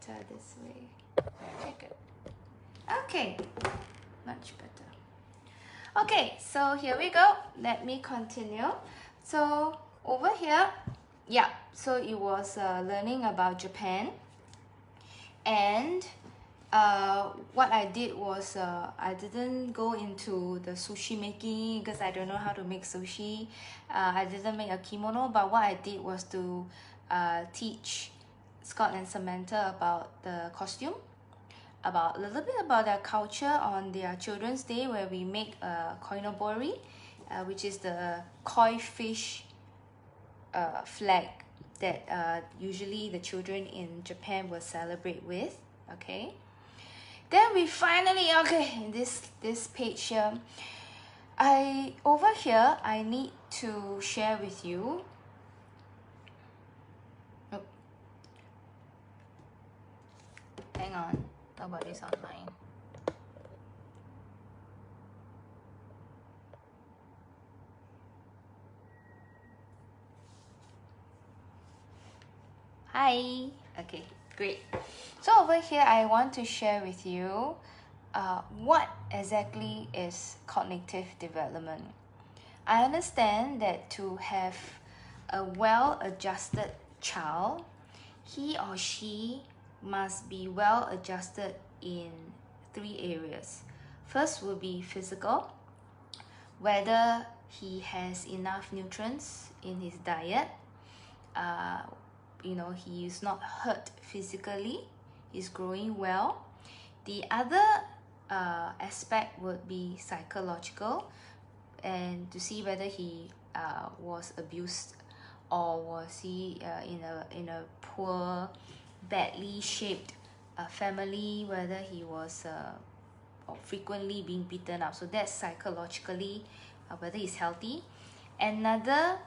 better this way. Check it. Okay, much better. Okay, so here we go. Let me continue. So over here, yeah, so it was learning about Japan. And what I did was I didn't go into the sushi making because I don't know how to make sushi. I didn't make a kimono, but what I did was to teach Scott and Samantha about the costume, about a little bit about their culture on their Children's Day, where we make koinobori, which is the koi fish flag that usually the children in Japan will celebrate with. Okay, then we finally, okay, this page here, over here I need to share with you. Oh, hang on, nobody's online. Hi. Okay, great. So over here, I want to share with you what exactly is cognitive development. I understand that to have a well-adjusted child, he or she must be well-adjusted in 3 areas. First will be physical, whether he has enough nutrients in his diet, he is not hurt physically, he's growing well. The other aspect would be psychological, and to see whether he was abused, or was he in a poor, badly shaped family, whether he was frequently being beaten up. So that's psychologically whether he's healthy. Another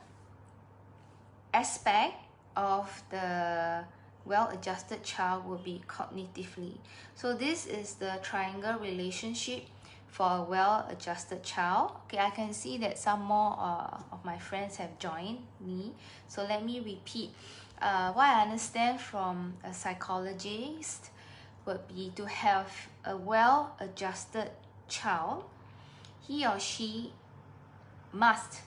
aspect of the well-adjusted child will be cognitively. So this is the triangle relationship for a well-adjusted child. Okay, I can see that some more of my friends have joined me. So let me repeat. What I understand from a psychologist would be to have a well-adjusted child. He or she must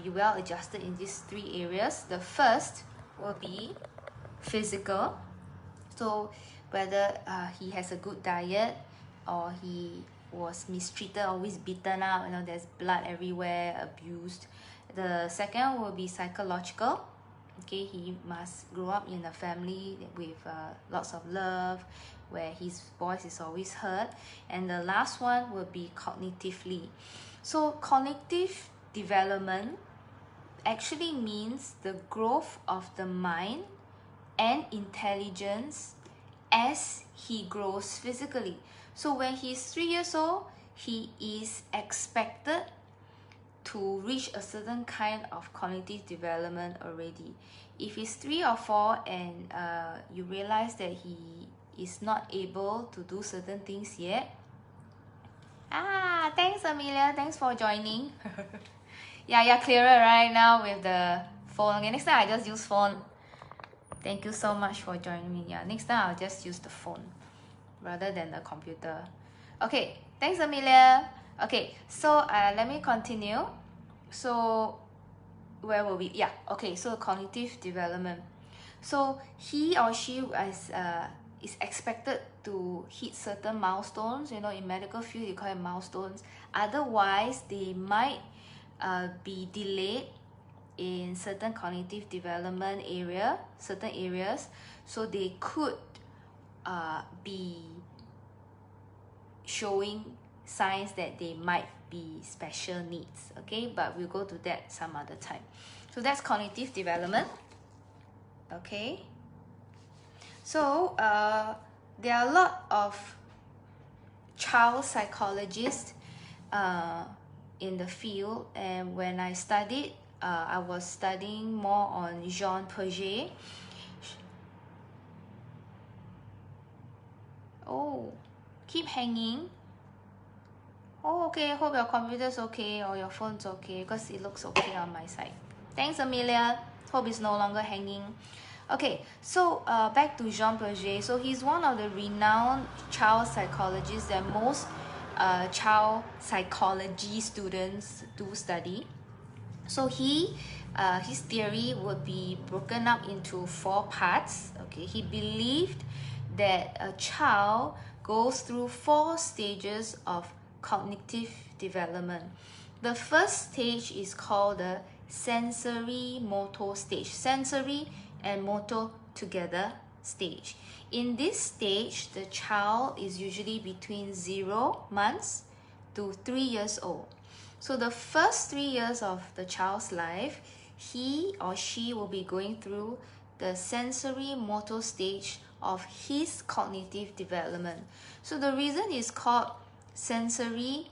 be well-adjusted in these 3 areas. The first will be physical. So whether he has a good diet, or he was mistreated, always beaten up, there's blood everywhere, abused. The second will be psychological. Okay, he must grow up in a family with lots of love, where his voice is always heard. And the last one will be cognitively. So cognitive development actually means the growth of the mind and intelligence as he grows physically. So when he's 3 years old, he is expected to reach a certain kind of cognitive development already. If he's 3 or 4 and you realize that he is not able to do certain things yet, thanks Amelia, thanks for joining. Yeah, you're clearer right now with the phone. Okay, next time I just use phone. Thank you so much for joining me. Yeah, next time I'll just use the phone rather than the computer. Okay, thanks Amelia. Okay, so let me continue. So where were we? Yeah, okay, so cognitive development. So he or she is expected to hit certain milestones. In medical field you call it milestones. Otherwise they might be delayed in certain cognitive development certain areas. So they could be showing signs that they might be special needs. Okay, but we'll go to that some other time. So that's cognitive development. Okay, so there are a lot of child psychologists in the field, and when I studied, I was studying more on Jean Piaget. Oh, keep hanging. Oh, okay, hope your computer's okay or your phone's okay, because it looks okay on my side. Thanks Amelia, hope it's no longer hanging. Okay, so back to Jean Piaget. So he's one of the renowned child psychologists that most child psychology students do study. So his theory would be broken up into 4 parts. Okay, he believed that a child goes through 4 stages of cognitive development. The first stage is called the sensory motor stage. Sensory and motor together stage. In this stage, the child is usually between 0 months to 3 years old. So the first 3 years of the child's life, he or she will be going through the sensory motor stage of his cognitive development. So the reason it's called sensory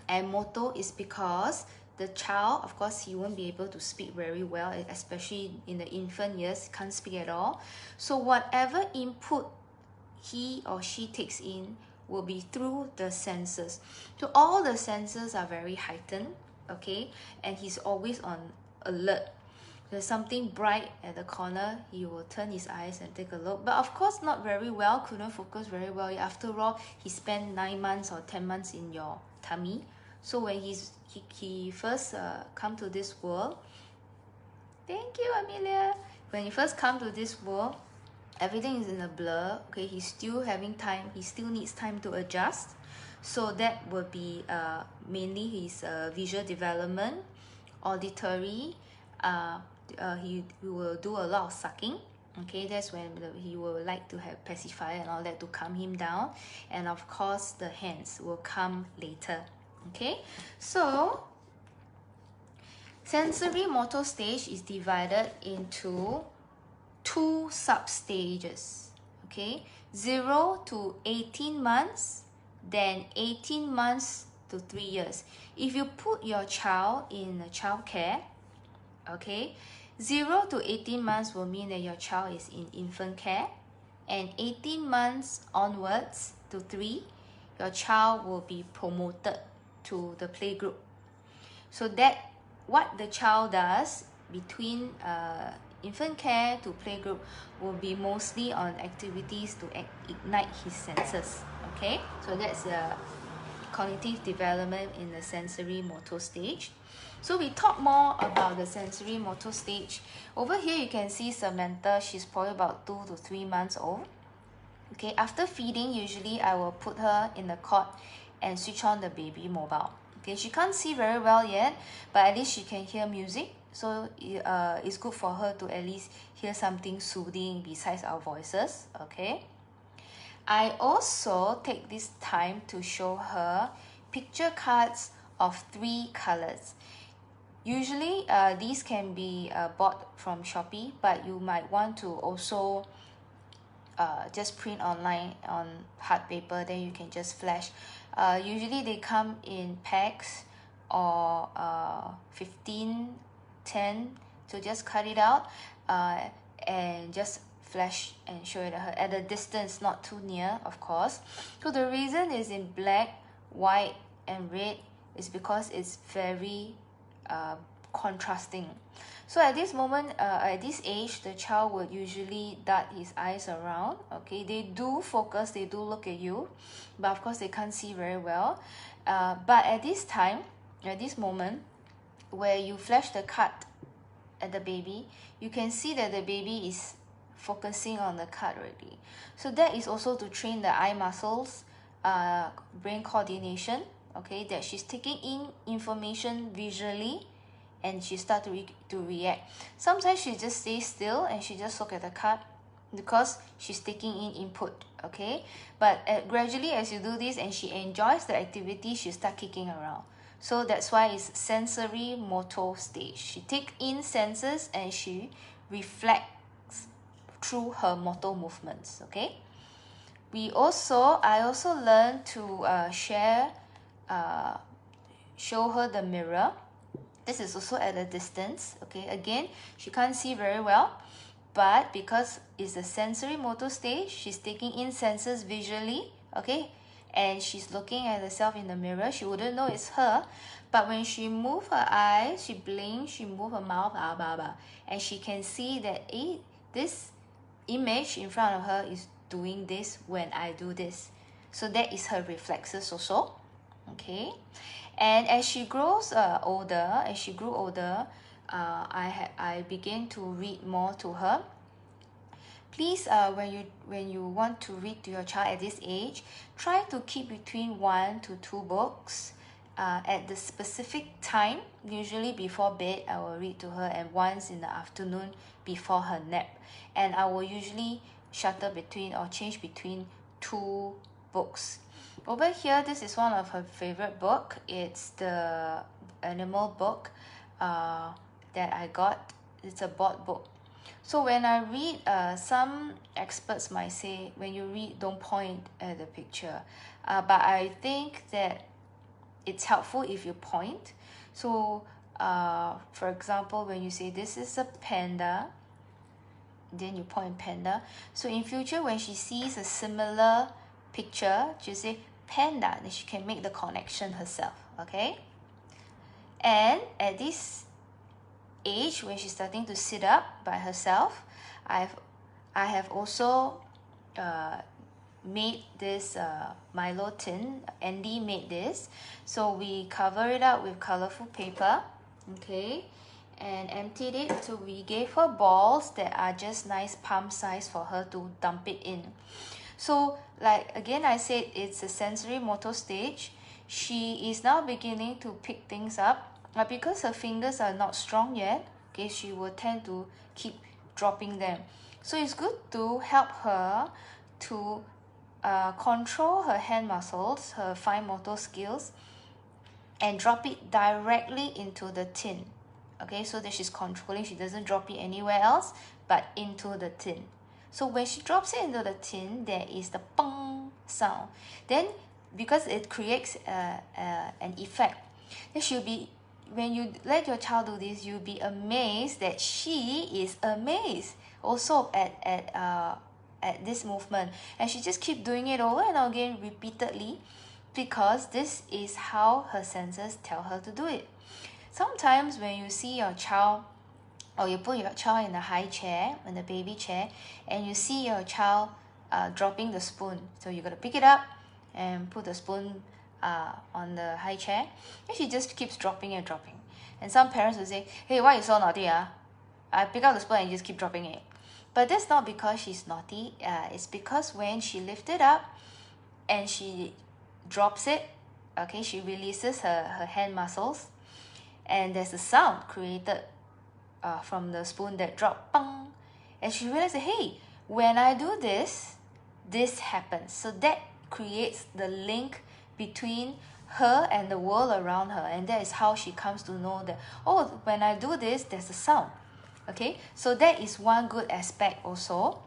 and motor is because the child, of course, he won't be able to speak very well, especially in the infant years, can't speak at all. So whatever input he or she takes in will be through the senses. So all the senses are very heightened, okay, and he's always on alert. There's something bright at the corner, he will turn his eyes and take a look, but of course not very well, couldn't focus very well. After all, he spent 9 months or 10 months in your tummy. So when he first come to this world, thank you, Amelia. When he first come to this world, everything is in a blur. Okay, he's still having time. He still needs time to adjust. So that would be mainly his visual development, auditory. He will do a lot of sucking. Okay, that's when he will like to have pacifier and all that to calm him down. And of course, the hands will come later. Okay, so sensory motor stage is divided into 2 sub-stages. Okay, 0 to 18 months, then 18 months to 3 years. If you put your child in a child care, okay, 0 to 18 months will mean that your child is in infant care, and 18 months onwards to 3, your child will be promoted to the playgroup. So that what the child does between infant care to playgroup will be mostly on activities to ignite his senses. Okay, so that's the cognitive development in the sensory motor stage. So we talk more about the sensory motor stage. Over here you can see Samantha, she's probably about 2 to 3 months old. Okay, after feeding, usually I will put her in the cot and switch on the baby mobile. Okay, she can't see very well yet, but at least she can hear music. So it's good for her to at least hear something soothing besides our voices. Okay, I also take this time to show her picture cards of 3 colors. Usually these can be bought from Shopee, but you might want to also just print online on hard paper, then you can just flash. Usually they come in packs or 15, 10, so just cut it out and just flash and show it at a distance, not too near, of course. So the reason is in black, white and red is because it's very contrasting. So at this moment, at this age, the child would usually dart his eyes around. Okay, they do focus, they do look at you, but of course they can't see very well. But at this time, at this moment, where you flash the card at the baby, you can see that the baby is focusing on the card already. So that is also to train the eye muscles, brain coordination. Okay, that she's taking in information visually, and she start to react. Sometimes she just stays still and she just look at the card because she's taking in input. Okay, but gradually as you do this and she enjoys the activity, she start kicking around. So that's why it's sensory motor stage. She take in senses and she reflects through her motor movements. Okay, I also learned to show her the mirror. This is also at a distance. Okay, again, she can't see very well, but because it's a sensory motor stage, she's taking in senses visually. Okay, and she's looking at herself in the mirror. She wouldn't know it's her, but when she move her eyes, she blinks, she move her mouth, and she can see that this image in front of her is doing this when I do this. So that is her reflexes also. Okay, and as she grows older, I began to read more to her. Please, when you want to read to your child at this age, try to keep between 1 to 2 books at the specific time. Usually before bed, I will read to her, and once in the afternoon before her nap. And I will usually shuttle between or change between 2 books. Over here, this is one of her favorite book. It's the animal book that I got. It's a board book. So when I read, some experts might say when you read, don't point at the picture. But I think that it's helpful if you point. So for example, when you say this is a panda, then you point panda. So in future, when she sees a similar picture, she'll say panda, then she can make the connection herself. Okay. And at this age, when she's starting to sit up by herself, I have also made this Milo tin. Andy made this, so we cover it up with colorful paper, okay, and emptied it. So we gave her balls that are just nice palm size for her to dump it in. So like again, I said it's a sensory motor stage. She is now beginning to pick things up. Because her fingers are not strong yet, okay, she will tend to keep dropping them. So it's good to help her to control her hand muscles, her fine motor skills, and drop it directly into the tin. Okay, so that she's controlling, she doesn't drop it anywhere else, but into the tin. So when she drops it into the tin, there is the pong sound. Then, because it creates an effect, then she'll be, when you let your child do this, you'll be amazed that she is amazed also at this movement, and she just keep doing it over and again repeatedly, because this is how her senses tell her to do it. Sometimes when you see your child, or you put your child in a high chair, in the baby chair, and you see your child dropping the spoon, so you gotta pick it up and put the spoon on the high chair, and she just keeps dropping and dropping. And some parents will say, hey, why you so naughty? I pick up the spoon and you just keep dropping it. But that's not because she's naughty. It's because when she lifts it up and she drops it, okay, she releases her hand muscles, and there's a sound created from the spoon that dropped, bang, and she realizes, hey, when I do this, this happens. So that creates the link between her and the world around her, and that is how she comes to know that, oh, when I do this, there's a sound. Okay, so that is one good aspect also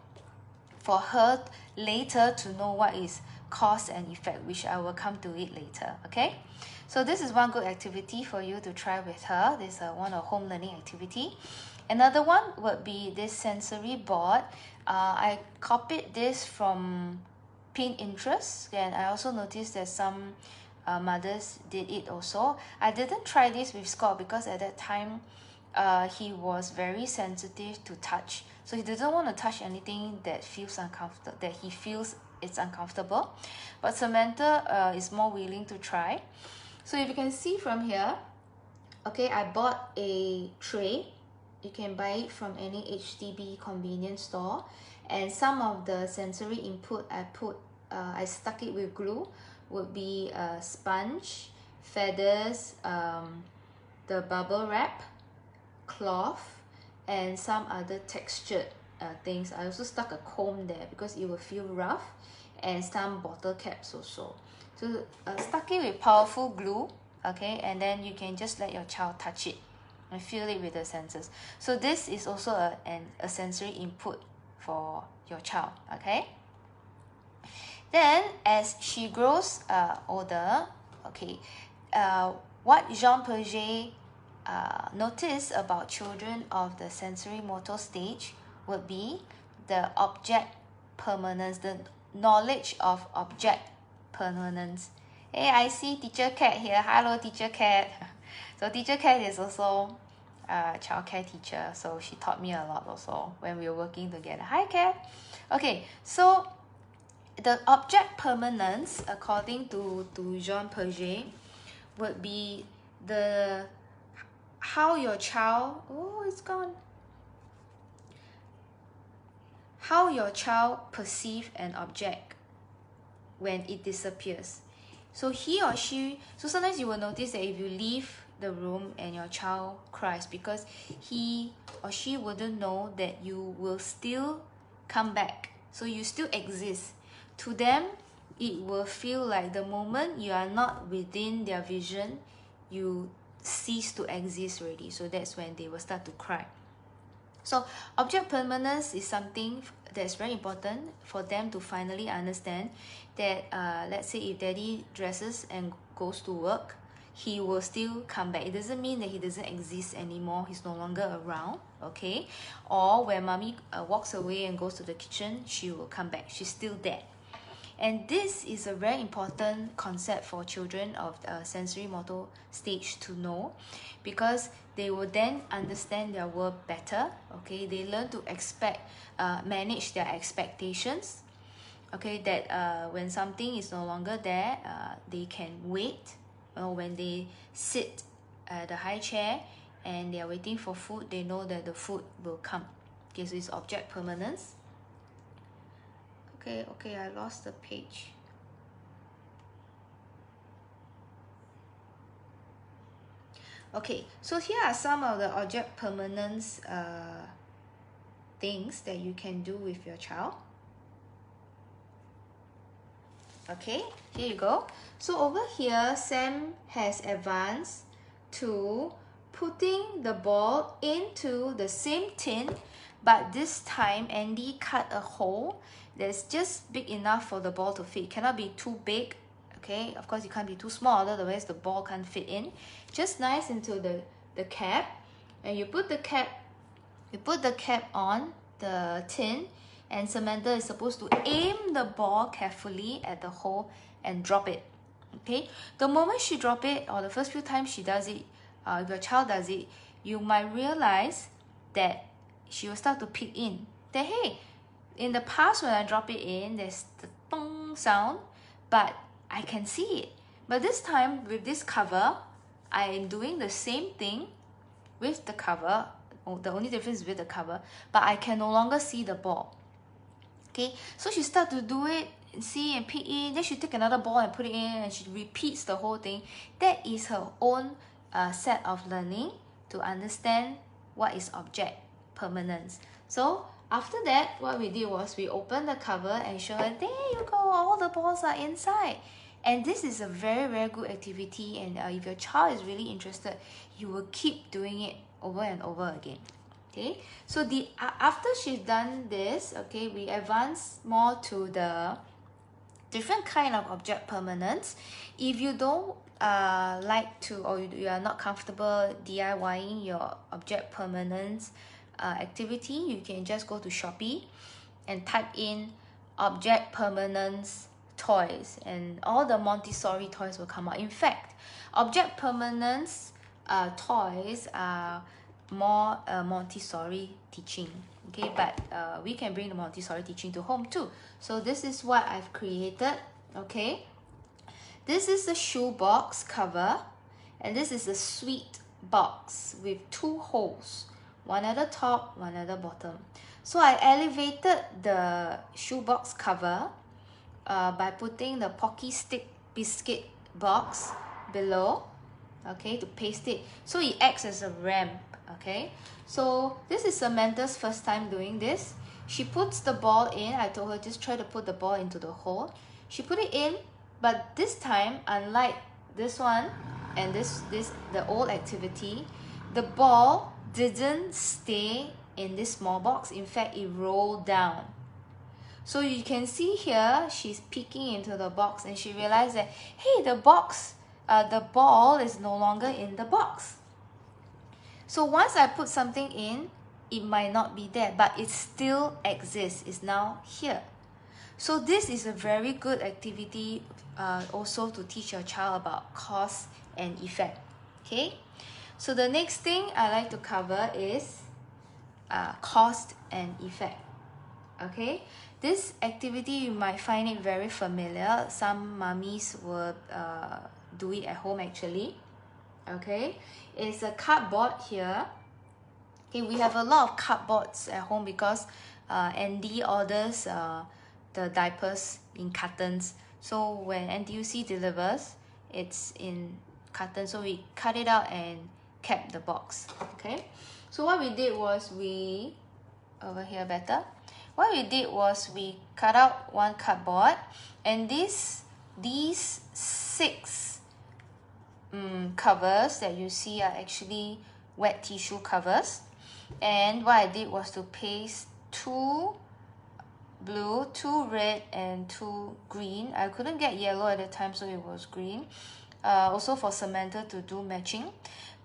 for her later to know what is cause and effect, which I will come to it later. Okay, so this is one good activity for you to try with her. This is one of home learning activity. Another one would be this sensory board. I copied this from Pinterest, and I also noticed that some mothers did it also. I didn't try this with Scott because at that time he was very sensitive to touch, so he doesn't want to touch anything that feels uncomfortable, that he feels it's uncomfortable. But Samantha is more willing to try. So if you can see from here, okay, I bought a tray. You can buy it from any HDB convenience store, and some of the sensory input I stuck it with glue would be a sponge, feathers, the bubble wrap, cloth, and some other textured things. I also stuck a comb there because it will feel rough, and some bottle caps also. So stuck it with powerful glue, okay, and then you can just let your child touch it and feel it with the senses. So this is also a sensory input for your child, okay. Then as she grows older, okay, what Jean Piaget noticed about children of the sensory motor stage would be the object permanence, the knowledge of object permanence. Hey, I see Teacher Cat here. Hello, Teacher Cat. So Teacher Cat is also childcare teacher, so she taught me a lot also when we were working together. Hi, Kev. Okay, so the object permanence, according to Jean Piaget, would be the how your child, oh, it's gone. How your child perceive an object when it disappears. So he or she, so sometimes you will notice that if you leave the room and your child cries, because he or she wouldn't know that you will still come back. So you still exist. To them, it will feel like the moment you are not within their vision, you cease to exist already. So that's when they will start to cry. So object permanence is something that's very important for them to finally understand that let's say if daddy dresses and goes to work, he will still come back. It doesn't mean that he doesn't exist anymore, he's no longer around, okay? Or when mommy walks away and goes to the kitchen, she will come back, she's still there. And this is a very important concept for children of sensory motor stage to know, because they will then understand their world better, okay? They learn to manage their expectations, okay? That when something is no longer there, they can wait. When they sit at a high chair and they are waiting for food, they know that the food will come. Okay, so it's object permanence. Okay, I lost the page. Okay, so here are some of the object permanence things that you can do with your child. Okay, here you go. So over here, Sam has advanced to putting the ball into the same tin, but this time Andy cut a hole that's just big enough for the ball to fit. It cannot be too big, okay? Of course, it can't be too small, otherwise the ball can't fit in. Just nice into the cap, and you put the cap on the tin, and Samantha is supposed to aim the ball carefully at the hole and drop it. Okay, the moment she drop it, or the first few times she does it, if your child does it, you might realize that she will start to pick in that, hey, in the past when I drop it in, there's the tong sound, but I can see it. But this time with this cover, I am doing the same thing with the cover. The only difference is with the cover, but I can no longer see the ball. Okay, so she starts to do it, see and pick in, then she take another ball and put it in, and she repeats the whole thing. That is her own set of learning to understand what is object permanence. So after that, what we did was we opened the cover and showed her, there you go, all the balls are inside. And this is a very, very good activity, and if your child is really interested, you will keep doing it over and over again. Okay, so after she's done this, okay, we advance more to the different kind of object permanence. If you don't like to, or you are not comfortable DIYing your object permanence activity, you can just go to Shopee and type in object permanence toys, and all the Montessori toys will come out. In fact, object permanence toys are more Montessori teaching, okay, but we can bring the Montessori teaching to home too. So this is what I've created. Okay, this is the shoe box cover, and this is a sweet box with 2 holes, one at the top, one at the bottom. So I elevated the shoebox cover by putting the Pocky Stick biscuit box below, okay, to paste it, so it acts as a ramp. Okay, so this is Samantha's first time doing this. She puts the ball in. I told her just try to put the ball into the hole. She put it in, but this time, unlike this one and the old activity, the ball didn't stay in this small box. In fact, it rolled down. So you can see here, she's peeking into the box, and she realized that, hey, the ball is no longer in the box. So once I put something in, it might not be there, but it still exists. It's now here. So this is a very good activity also to teach your child about cause and effect. Okay. So the next thing I like to cover is cause and effect. Okay, this activity you might find it very familiar. Some mummies will do it at home actually. Okay, it's a cardboard here. Okay, we have a lot of cardboards at home because Andy orders the diapers in cartons. So when NTUC delivers, it's in cartons. So we cut it out and kept the box. Okay, so what we did was over here better. What we did was we cut out one cardboard, and these 6 covers that you see are actually wet tissue covers. And what I did was to paste 2 blue, 2 red, and 2 green. I couldn't get yellow at the time, so it was green. Also for Samantha to do matching,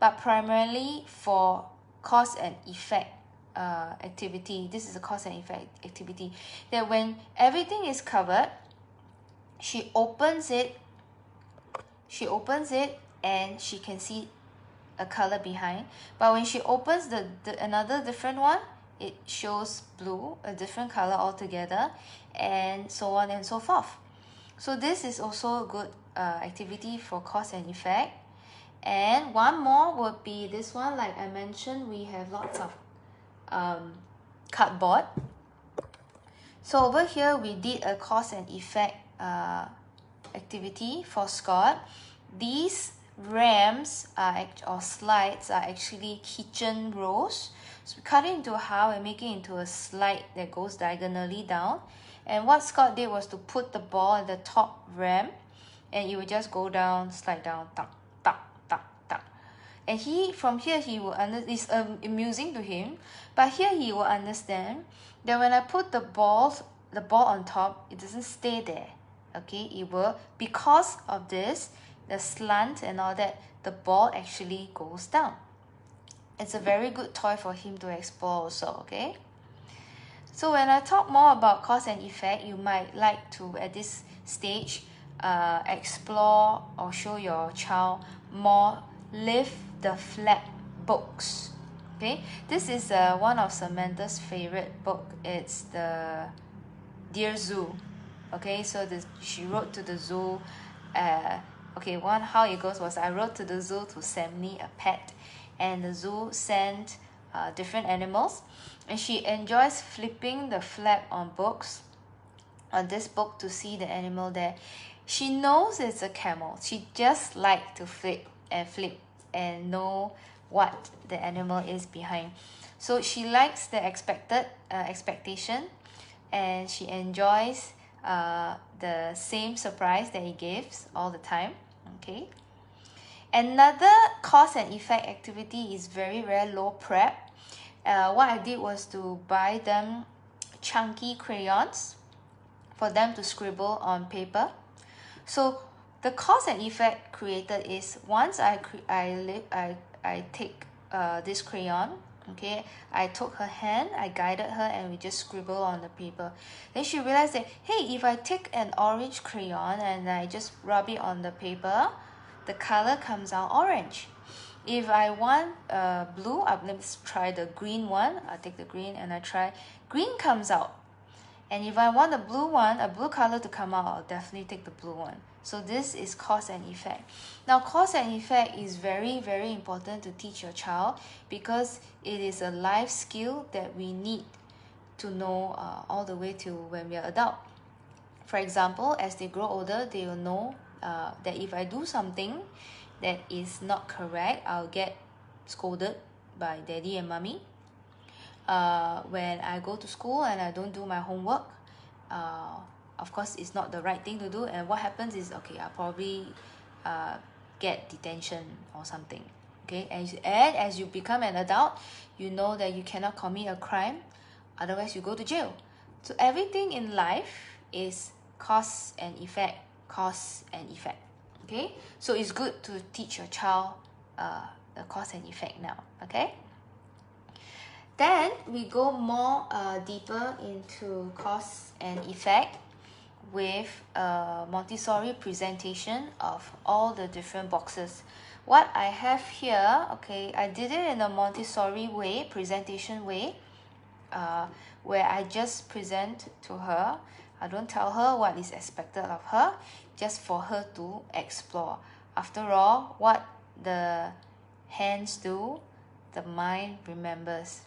but primarily for cause and effect activity. This is a cause and effect activity, that when everything is covered, she opens it and she can see a color behind. But when she opens the another different one, it shows blue, a different color altogether, and so on and so forth. So this is also a good activity for cause and effect. And one more would be this one. Like I mentioned, we have lots of cardboard. So over here we did a cause and effect activity for Scott. These rams or slides are actually kitchen rolls. So we cut it into half and make it into a slide that goes diagonally down. And what Scott did was to put the ball at the top ram, and it would just go down, slide down, tuck, tuck, tuck, tuck. And from here he will it's amusing to him, but here he will understand that when I put the ball on top, it doesn't stay there. Okay, it will, because of this, the slant and all that, the ball actually goes down. It's a very good toy for him to explore also. Okay, so when I talk more about cause and effect, you might like to, at this stage, explore or show your child more Lift the Flap books. Okay, this is one of Samantha's favorite book. It's the Dear Zoo. Okay, so she wrote to the zoo. Okay, how it goes was, I wrote to the zoo to send me a pet, and the zoo sent different animals, and she enjoys flipping the flap on this book to see the animal there. She knows it's a camel. She just likes to flip and know what the animal is behind. So she likes the expectation, and she enjoys the same surprise that he gives all the time. Okay. Another cause and effect activity is very low prep. What I did was to buy them chunky crayons for them to scribble on paper. So the cause and effect created is, once I take this crayon. Okay, I took her hand, I guided her, and we just scribble on the paper. Then she realized that, hey, if I take an orange crayon and I just rub it on the paper, the color comes out orange. If I want blue, let's try the green one. I take the green and I try, green comes out. And if I want a blue color to come out, I'll definitely take the blue one. So this is cause and effect. Now, cause and effect is very, very important to teach your child, because it is a life skill that we need to know all the way to when we are adult. For example, as they grow older, they will know that if I do something that is not correct, I'll get scolded by daddy and mommy. When I go to school and I don't do my homework, of course it's not the right thing to do, and what happens is, okay, I'll probably get detention or something. Okay, and as you become an adult, you know that you cannot commit a crime, otherwise you go to jail. So everything in life is cause and effect. Okay, so it's good to teach your child the cause and effect now. Okay, then we go more deeper into cause and effect with a Montessori presentation of all the different boxes. what I have here, okay, I did it in a Montessori way, presentation way, where I just present to her. I don't tell her what is expected of her, just for her to explore. After all, what the hands do, the mind remembers.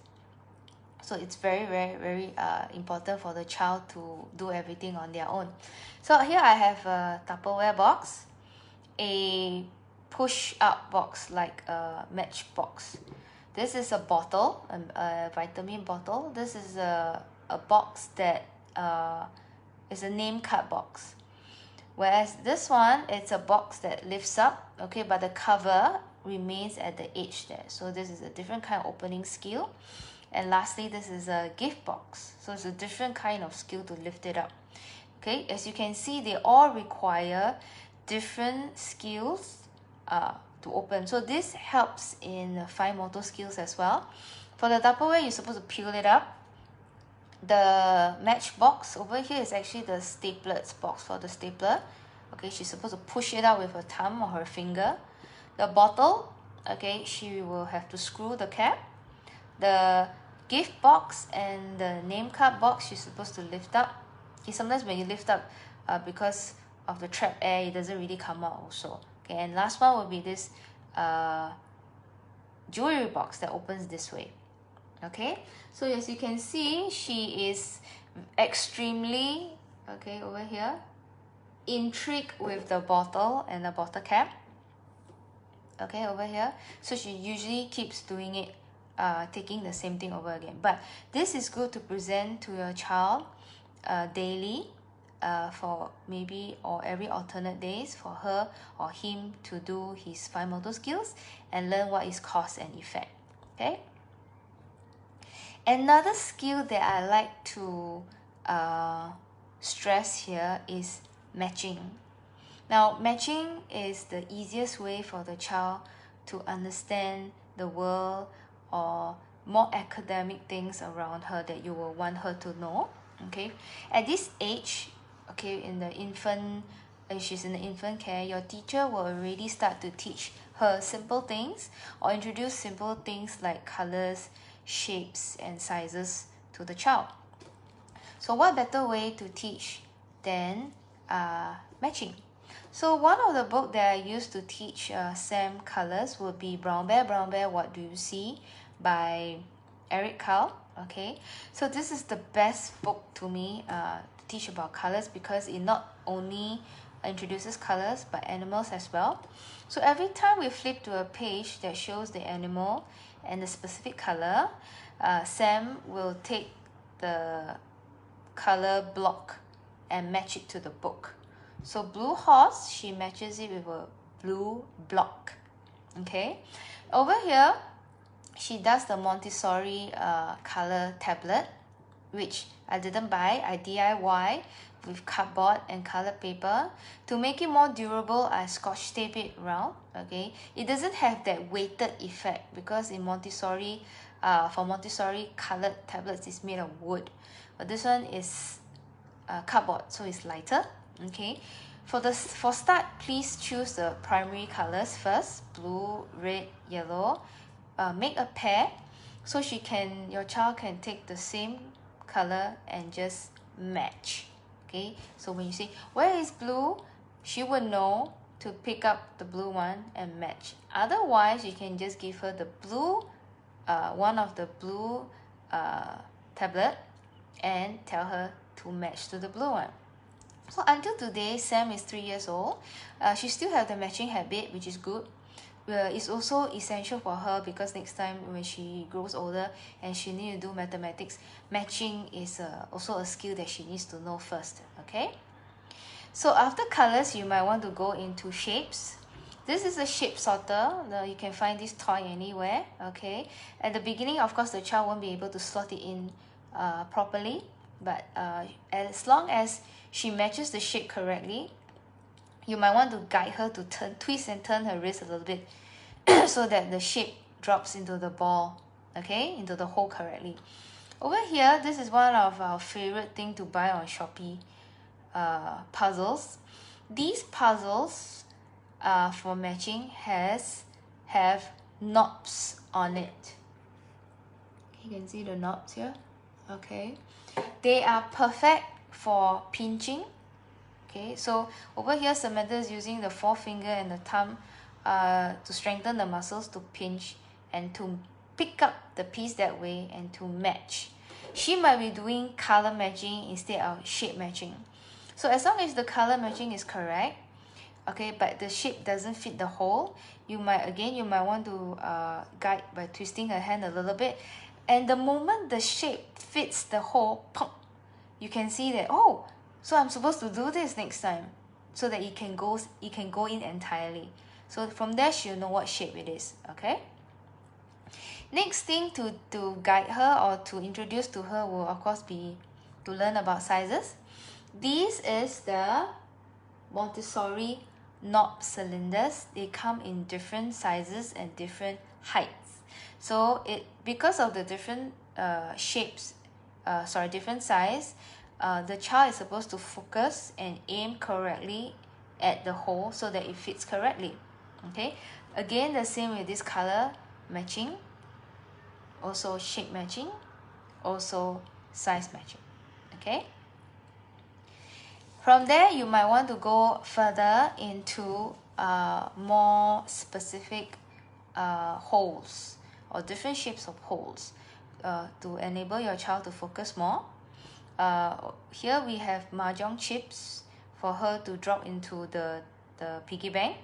So it's very important for the child to do everything on their own. So here I have a Tupperware box, a push-up box like a matchbox. This is a bottle, a vitamin bottle. This is a box that is a name card box. Whereas this one, it's a box that lifts up, okay, but the cover remains at the edge there. So this is a different kind of opening skill. And lastly, this is a gift box. So it's a different kind of skill to lift it up. Okay, as you can see, they all require different skills to open. So this helps in fine motor skills as well. For the Tupperware, you're supposed to peel it up. The matchbox over here is actually the stapler's box for the stapler. Okay, she's supposed to push it out with her thumb or her finger. The bottle, okay, she will have to screw the cap. The gift box and the name card box, she's supposed to lift up. Okay, sometimes when you lift up, because of the trap air, it doesn't really come out also. Okay, and last one will be this jewelry box that opens this way. Okay, so as you can see, she is extremely, okay, over here, intrigued with the bottle and the bottle cap. Okay, over here. So she usually keeps doing it, taking the same thing over again. But this is good to present to your child daily, for maybe or every alternate days for her or him to do his fine motor skills and learn what is cause and effect. Okay. Another skill that I like to stress here is matching. Now, matching is the easiest way for the child to understand the world or more academic things around her that you will want her to know. Okay, at this age, okay, in the infant, she's in the infant care, your teacher will already start to teach her simple things or introduce simple things like colors, shapes and sizes to the child. So what better way to teach than matching? So one of the book that I used to teach Sam colors would be Brown Bear, What Do You See by Eric Carle. Okay, so this is the best book to me to teach about colors, because it not only introduces colors but animals as well. So every time we flip to a page that shows the animal and the specific color, Sam will take the color block and match it to the book. So blue horse, she matches it with a blue block. Okay, over here she does the Montessori color tablet, which I didn't buy. I DIY with cardboard and colored paper. To make it more durable, I scotch tape it around. Okay, it doesn't have that weighted effect because in Montessori, for Montessori, colored tablets is made of wood, but this one is cardboard, so it's lighter. Okay, for start, please choose the primary colors first: blue, red, yellow. Make a pair so your child can take the same color and just match. Okay, so when you say where is blue, she will know to pick up the blue one and match. Otherwise, you can just give her the blue, one of the blue tablet, and tell her to match to the blue one. So until today, Sam is 3 years old. She still have the matching habit, which is good. It's also essential for her because next time when she grows older and she needs to do mathematics, matching is also a skill that she needs to know first. Okay, so after colors, you might want to go into shapes. This is a shape sorter. You can find this toy anywhere. Okay, at the beginning, of course, the child won't be able to slot it in properly, but as long as she matches the shape correctly, you might want to guide her to twist and turn her wrist a little bit so that the shape drops into the ball, okay, into the hole correctly. Over here, this is one of our favorite thing to buy on Shopee, puzzles. These puzzles for matching have knobs on it. You can see the knobs here. Okay, they are perfect for pinching. Okay, so over here Samantha is using the forefinger and the thumb to strengthen the muscles to pinch and to pick up the piece that way and to match. She might be doing color matching instead of shape matching. So as long as the color matching is correct, okay, but the shape doesn't fit the hole, you might want to guide by twisting her hand a little bit, and the moment the shape fits the hole, pop, you can see that, oh, so I'm supposed to do this next time, so that it can go in entirely. So from there she'll know what shape it is. Okay, next thing to guide her or to introduce to her will of course be to learn about sizes. This is the Montessori knob cylinders. They come in different sizes and different heights. So because of the different different size, the child is supposed to focus and aim correctly at the hole so that it fits correctly. Okay, again the same with this color matching, also shape matching, also size matching. Okay, from there you might want to go further into more specific holes or different shapes of holes to enable your child to focus more. Here we have mahjong chips for her to drop into the piggy bank.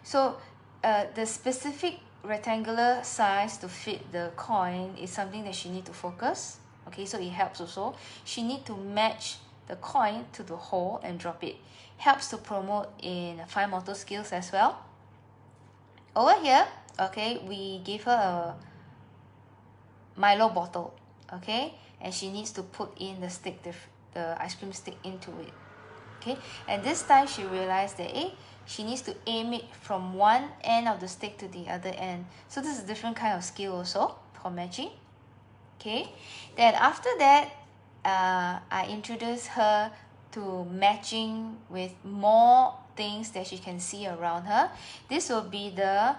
So the specific rectangular size to fit the coin is something that she need to focus. Okay, so it helps also. She need to match the coin to the hole and drop it. Helps to promote in fine motor skills as well. Over here, okay, we give her a Milo bottle, okay, and she needs to put in the stick, the ice cream stick into it. Okay, and this time she realized that she needs to aim it from one end of the stick to the other end. So this is a different kind of skill also for matching. Okay, then after that I introduced her to matching with more things that she can see around her. This will be the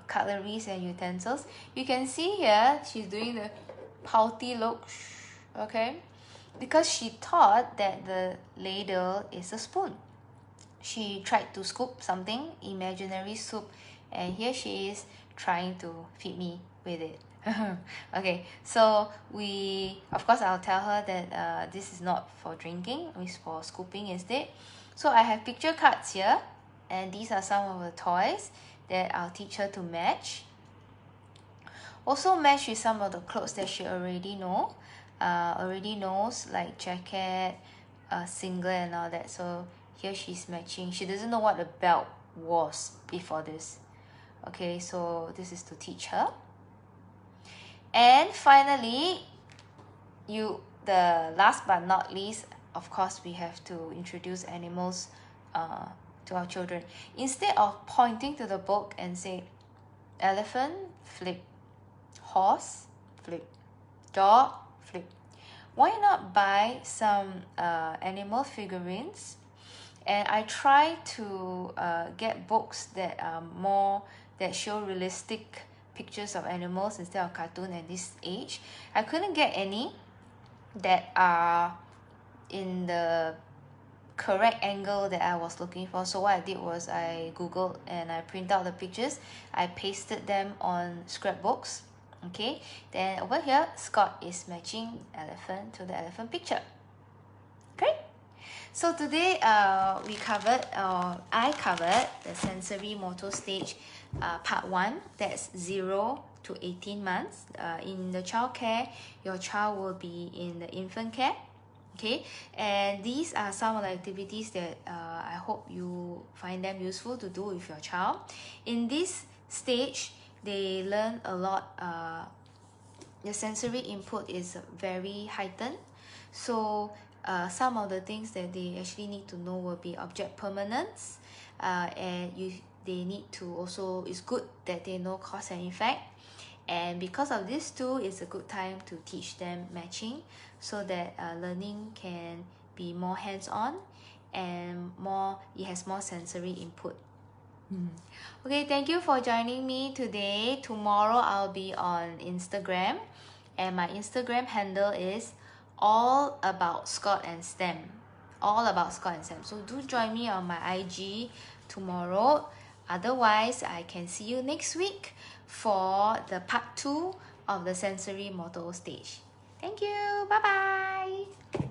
cutleries and utensils. You can see here she's doing the pouty look, okay, because she thought that the ladle is a spoon. She tried to scoop something, imaginary soup, and here she is trying to feed me with it. Okay, so of course I'll tell her that this is not for drinking, it's for scooping instead. So I have picture cards here, and these are some of the toys that I'll teach her to match. Also match with some of the clothes that she already knows, like jacket, singlet and all that. So here she's matching. She doesn't know what a belt was before this. Okay, so this is to teach her. And finally, the last but not least, of course, we have to introduce animals to our children. Instead of pointing to the book and say, elephant, flip, horse, flip, dog, flip. Why not buy some animal figurines? And I try to get books that show realistic pictures of animals instead of cartoon at this age. I couldn't get any that are in the correct angle that I was looking for. So what I did was I googled and I print out the pictures. I pasted them on scrapbooks. Okay, then over here Scott is matching elephant to the elephant picture. Great. So today I covered the sensory motor stage part 1, that's 0 to 18 months. In the child care, your child will be in the infant care. Okay, and these are some of the activities that I hope you find them useful to do with your child. In this stage, they learn a lot. The sensory input is very heightened. So some of the things that they actually need to know will be object permanence, and they need to also, it's good that they know cause and effect. And because of this too, it's a good time to teach them matching so that learning can be more hands-on and it has more sensory input. Okay, thank you for joining me today. Tomorrow I'll be on Instagram, and my Instagram handle is all about Scott and STEM. All about Scott and STEM. So do join me on my IG tomorrow. Otherwise, I can see you next week for the part 2 of the sensory motor stage. Thank you. Bye bye.